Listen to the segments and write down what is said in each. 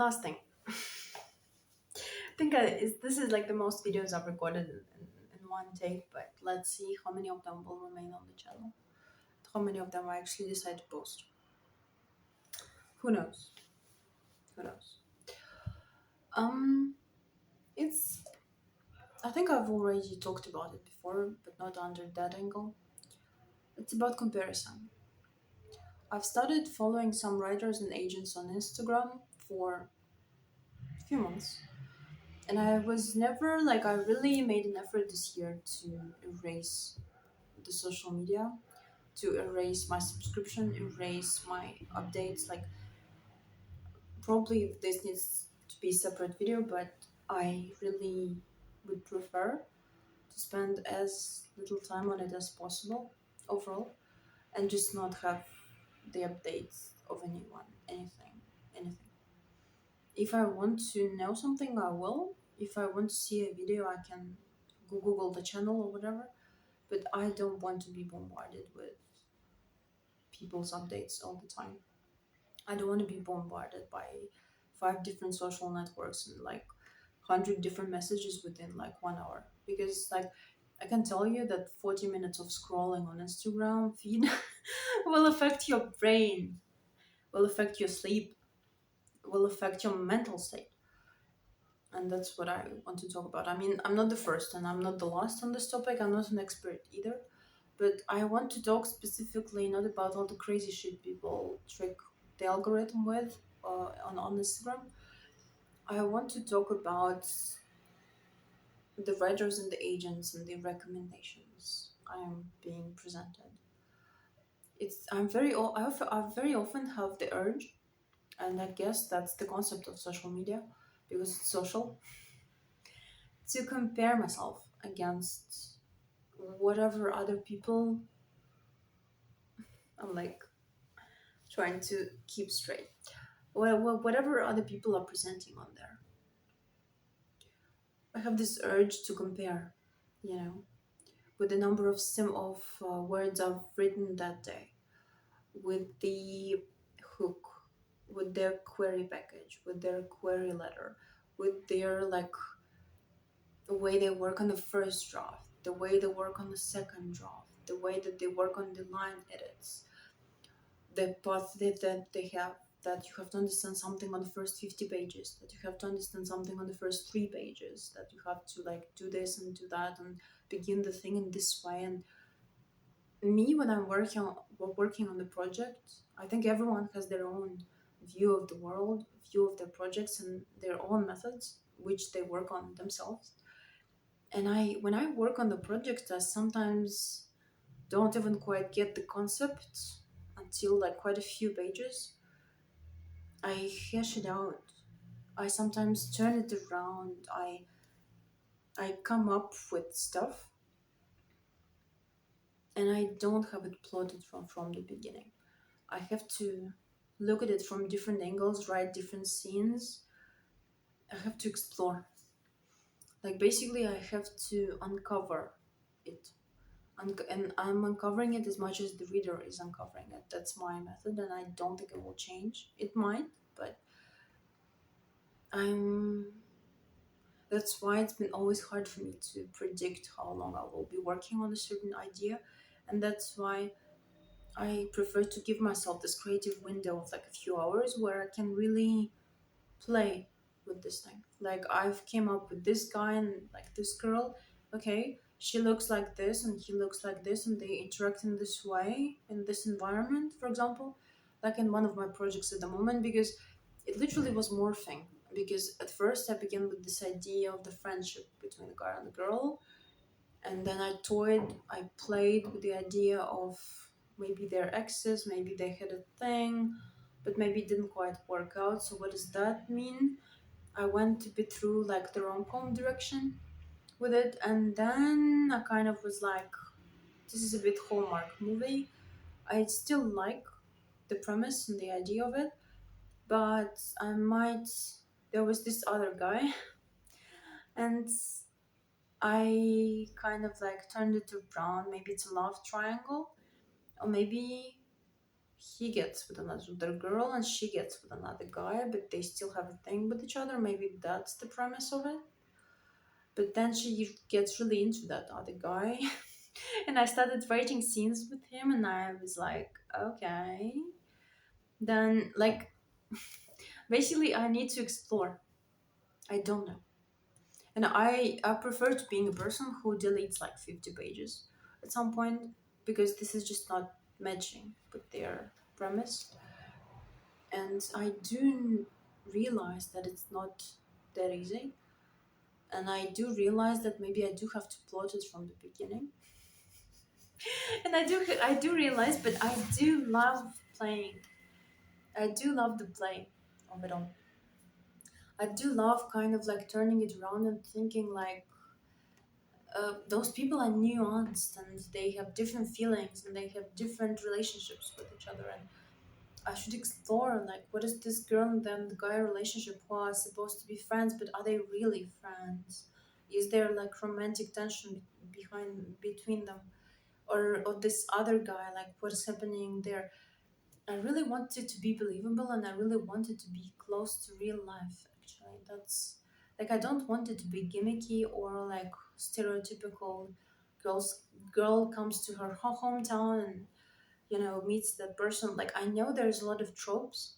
Last thing. I think this is like the most videos I've recorded in one take, but let's see how many of them will remain on the channel. How many of them I actually decide to post. Who knows? Who knows? Um, it's. I think I've already talked about it before, but not under that angle. It's about comparison. I've started following some writers and agents on Instagram for a few months, and I was never like I really made an effort this year to erase the social media, to erase my subscription, erase my updates. Like, probably this needs to be a separate video, but I really would prefer to spend as little time on it as possible overall, and just not have the updates of anyone, anything. If I want to know something, I will. If I want to see a video, I can Google the channel or whatever. But I don't want to be bombarded with people's updates all the time. I don't want to be bombarded by 5 different social networks and like 100 different messages within like 1 hour. Because like I can tell you that 40 minutes of scrolling on Instagram feed will affect your brain, will affect your sleep, will affect your mental state. And that's what I want to talk about. I mean, I'm not the first and I'm not the last on this topic. I'm not an expert either. But I want to talk specifically not about all the crazy shit people trick the algorithm with on Instagram. I want to talk about the writers and the agents and the recommendations I am being presented. I very often have the urge, and I guess that's the concept of social media because it's social, to compare myself against whatever other people. I'm like trying to keep straight. Whatever other people are presenting on there. I have this urge to compare, you know, with the number of words I've written that day, with the hook, with their query package, with their query letter, with their like the way they work on the first draft, the way they work on the second draft, the way that they work on the line edits, the path that they have, that you have to understand something on the first 50 pages, that you have to understand something on the first 3 pages, that you have to like do this and do that and begin the thing in this way. And me, when I'm working on the project, I think everyone has their own view of the world, view of their projects, and their own methods which they work on themselves. And when I work on the project, I sometimes don't even quite get the concept until like quite a few pages. I hash it out. I sometimes turn it around. I come up with stuff and I don't have it plotted from the beginning. I have to look at it from different angles, write different scenes. I have to explore. Like basically I have to uncover it. And I'm uncovering it as much as the reader is uncovering it. That's my method, and I don't think it will change. It might, but I'm. That's why it's been always hard for me to predict how long I will be working on a certain idea, and that's why I prefer to give myself this creative window of like a few hours where I can really play with this thing. Like I've came up with this guy and like this girl. Okay, she looks like this and he looks like this, and they interact in this way in this environment, for example, like in one of my projects at the moment, because it literally was morphing. Because at first I began with this idea of the friendship between the guy and the girl, and then I played with the idea of maybe their exes, maybe they had a thing, but maybe it didn't quite work out. So what does that mean? I went a bit through like the rom-com direction with it, and then I kind of was like, this is a bit Hallmark movie. I still like the premise and the idea of it, but I might. There was this other guy, and I kind of like turned it around. Maybe it's a love triangle, or maybe he gets with another girl and she gets with another guy, but they still have a thing with each other. Maybe that's the premise of it. But then she gets really into that other guy. And I started writing scenes with him, and I was like, okay. Then, like, basically, I need to explore. I don't know. And I prefer to being a person who deletes like 50 pages at some point, because this is just not matching with their premise. And I do realize that it's not that easy. And I do realize that maybe I do have to plot it from the beginning. And I do realize, but I do love playing. I do love the play of it all. I do love kind of like turning it around and thinking like, those people are nuanced and they have different feelings and they have different relationships with each other, and I should explore like, what is this girl and then the guy relationship who are supposed to be friends, but are they really friends? Is there like romantic tension behind between them, or this other guy, like what's happening there? I really want it to be believable, and I really want it to be close to real life. Actually, that's like, I don't want it to be gimmicky or like stereotypical. Girls girl comes to her hometown and meets that person. Like, I know there's a lot of tropes,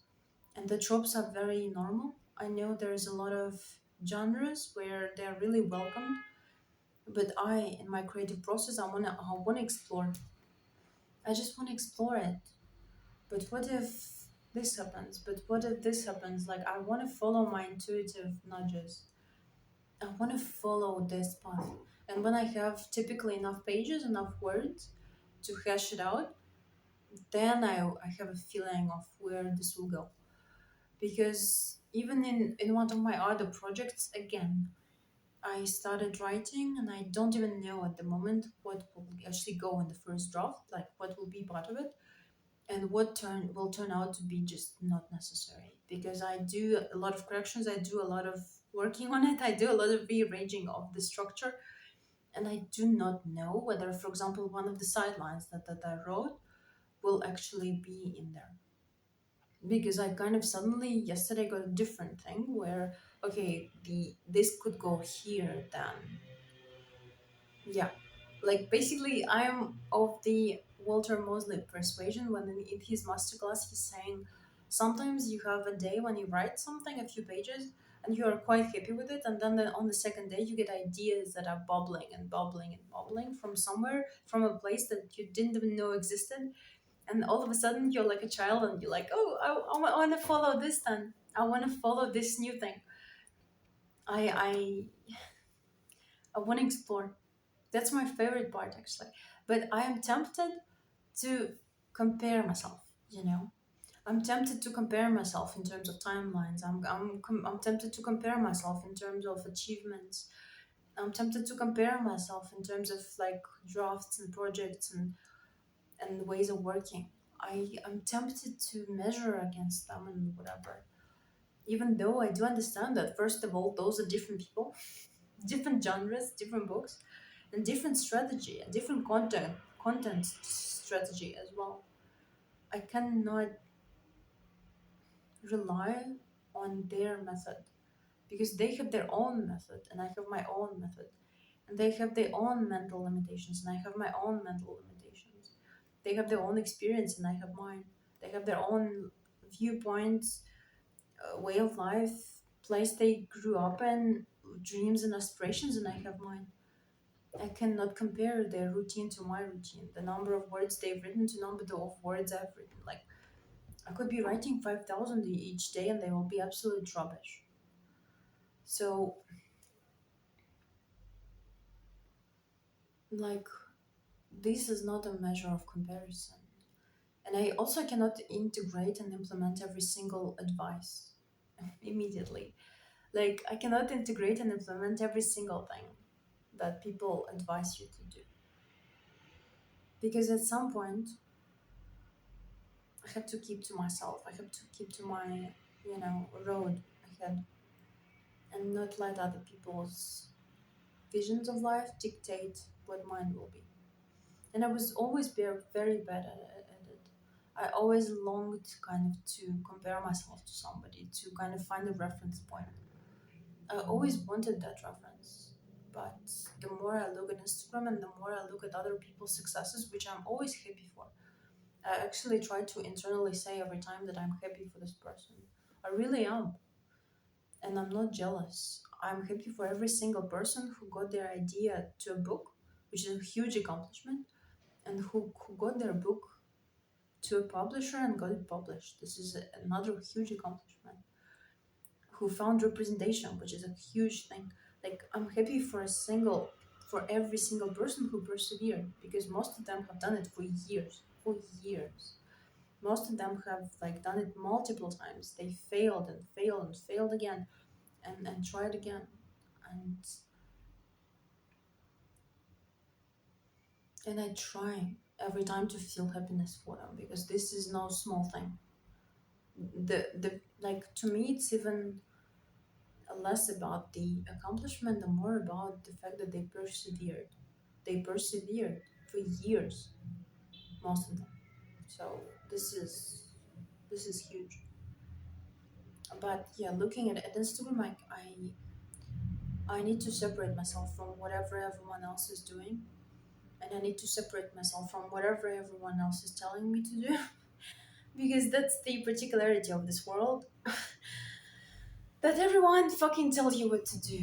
and the tropes are very normal. I know there's a lot of genres where they're really welcomed, but in my creative process, I wanna explore. I just want to explore it. But what if this happens? But what if this happens? Like, I want to follow my intuitive nudges. I want to follow this path. And when I have typically enough pages, enough words to hash it out, then I have a feeling of where this will go. Because even in one of my other projects, again, I started writing and I don't even know at the moment what will actually go in the first draft, like what will be part of it, and what turn out to be just not necessary, because I do a lot of corrections, I do a lot of working on it, I do a lot of rearranging of the structure, and I do not know whether, for example, one of the sidelines that I wrote will actually be in there, because I kind of suddenly yesterday got a different thing where, okay, this could go here then. Yeah. Like, basically, I'm of the Walter Mosley persuasion when in his masterclass he's saying sometimes you have a day when you write something, a few pages, and you are quite happy with it, and then on the second day you get ideas that are bubbling and bubbling and bubbling from somewhere, from a place that you didn't even know existed, and all of a sudden you're like a child and you're like, oh, I want to follow this then. I want to follow this new thing. I I want to explore. That's my favorite part, actually. But I am tempted to compare myself, you know? I'm tempted to compare myself in terms of timelines. I'm tempted to compare myself in terms of achievements. I'm tempted to compare myself in terms of like drafts and projects and ways of working. I'm tempted to measure against them and whatever. Even though I do understand that, first of all, those are different people, different genres, different books, and different strategy, and different content strategy as well. I cannot rely on their method, because they have their own method and I have my own method, and they have their own mental limitations and I have my own mental limitations. They have their own experience and I have mine. They have their own viewpoints, way of life, place they grew up in, dreams and aspirations, and I have mine. I cannot compare their routine to my routine, the number of words they've written to number of words I've written. Like, I could be writing 5,000 each day and they will be absolute rubbish. So, like, this is not a measure of comparison. And I also cannot integrate and implement every single advice immediately. Like, I cannot integrate and implement every single thing that people advise you to do. Because at some point, I have to keep to myself. I have to keep to my, road ahead, and not let other people's visions of life dictate what mine will be. And I was always very bad at it. I always longed kind of to compare myself to somebody, to kind of find a reference point. I always wanted that reference. But the more I look at Instagram and the more I look at other people's successes, which I'm always happy for, I actually try to internally say every time that I'm happy for this person. I really am. And I'm not jealous. I'm happy for every single person who got their idea to a book, which is a huge accomplishment, and who got their book to a publisher and got it published. This is another huge accomplishment. Who found representation, which is a huge thing. Like I'm happy for every single person who persevered, because most of them have done it for years. Most of them have like done it multiple times. They failed and failed and failed again, and tried again, and I try every time to feel happiness for them, because this is no small thing. The like, to me it's even less about the accomplishment and more about the fact that they persevered. They persevered for years, most of them. So this is huge. But yeah, looking at Instagram, like I need to separate myself from whatever everyone else is doing, and I need to separate myself from whatever everyone else is telling me to do, because that's the particularity of this world. That everyone fucking tells you what to do.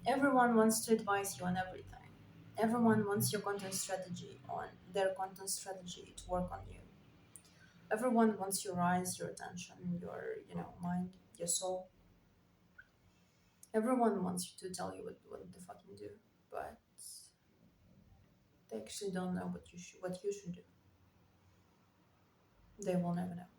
Everyone wants to advise you on everything. Everyone wants your content strategy on their content strategy to work on you. Everyone wants your eyes, your attention, your mind, your soul. Everyone wants you to tell you what to fucking do, but they actually don't know what you should do. They will never know.